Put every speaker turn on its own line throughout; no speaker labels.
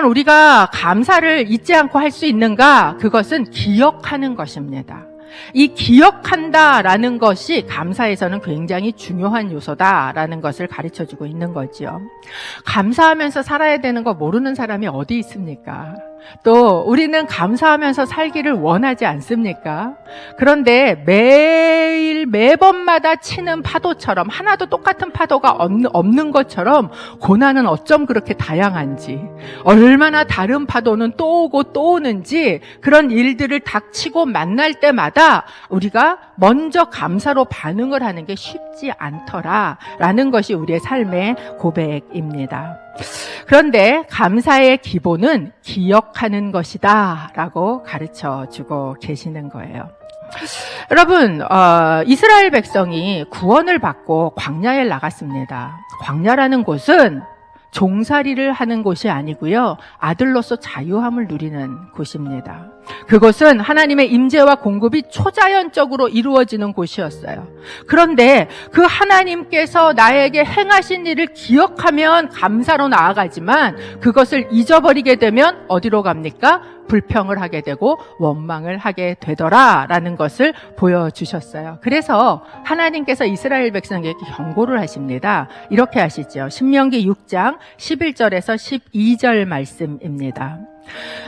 우리가 감사를 잊지 않고 할 수 있는가? 그것은 기억하는 것입니다. 이 기억한다라는 것이 감사에서는 굉장히 중요한 요소다라는 것을 가르쳐주고 있는 거지요. 감사하면서 살아야 되는 거 모르는 사람이 어디 있습니까? 또 우리는 감사하면서 살기를 원하지 않습니까? 그런데 매번마다 치는 파도처럼 하나도 똑같은 파도가 없는 것처럼 고난은 어쩜 그렇게 다양한지, 얼마나 다른 파도는 또 오고 또 오는지, 그런 일들을 닥치고 만날 때마다 우리가 먼저 감사로 반응을 하는 게 쉽지 않더라라는 것이 우리의 삶의 고백입니다. 그런데 감사의 기본은 기억하는 것이다 라고 가르쳐주고 계시는 거예요. 여러분, 이스라엘 백성이 구원을 받고 광야에 나갔습니다. 광야라는 곳은 종살이를 하는 곳이 아니고요, 아들로서 자유함을 누리는 곳입니다. 그곳은 하나님의 임재와 공급이 초자연적으로 이루어지는 곳이었어요. 그런데 그 하나님께서 나에게 행하신 일을 기억하면 감사로 나아가지만 그것을 잊어버리게 되면 어디로 갑니까? 불평을 하게 되고 원망을 하게 되더라라는 것을 보여주셨어요. 그래서 하나님께서 이스라엘 백성에게 경고를 하십니다. 이렇게 하시죠. 신명기 6장 11절에서 12절 말씀입니다.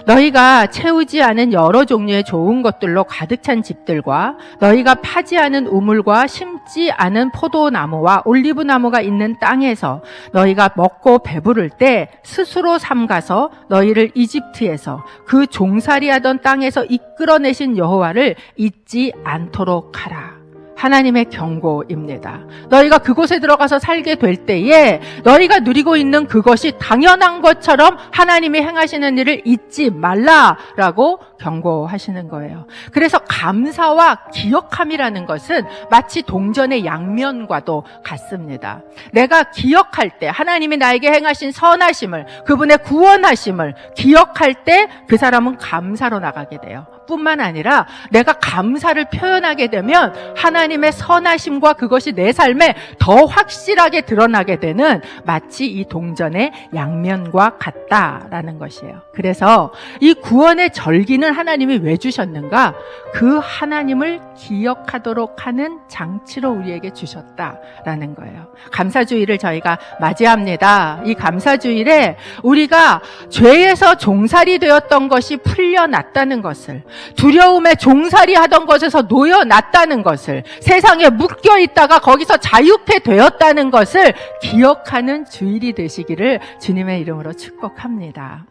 너희가 채우지 않은 여러 종류의 좋은 것들로 가득 찬 집들과 너희가 파지 않은 우물과 심지 않은 포도나무와 올리브나무가 있는 땅에서 너희가 먹고 배부를 때 스스로 삼가서 너희를 이집트에서 그 종살이하던 땅에서 이끌어내신 여호와를 잊지 않도록 하라. 하나님의 경고입니다. 너희가 그곳에 들어가서 살게 될 때에 너희가 누리고 있는 그것이 당연한 것처럼 하나님이 행하시는 일을 잊지 말라라고 경고하시는 거예요. 그래서 감사와 기억함이라는 것은 마치 동전의 양면과도 같습니다. 내가 기억할 때 하나님이 나에게 행하신 선하심을, 그분의 구원하심을 기억할 때 그 사람은 감사로 나가게 돼요. 뿐만 아니라 내가 감사를 표현하게 되면 하나님의 선하심과 그것이 내 삶에 더 확실하게 드러나게 되는, 마치 이 동전의 양면과 같다라는 것이에요. 그래서 이 구원의 절기는 하나님이 왜 주셨는가? 그 하나님을 기억하도록 하는 장치로 우리에게 주셨다라는 거예요. 감사주일을 저희가 맞이합니다. 이 감사주일에 우리가 죄에서 종살이 되었던 것이 풀려났다는 것을, 두려움에 종살이 하던 것에서 놓여났다는 것을, 세상에 묶여 있다가 거기서 자유케 되었다는 것을 기억하는 주일이 되시기를 주님의 이름으로 축복합니다.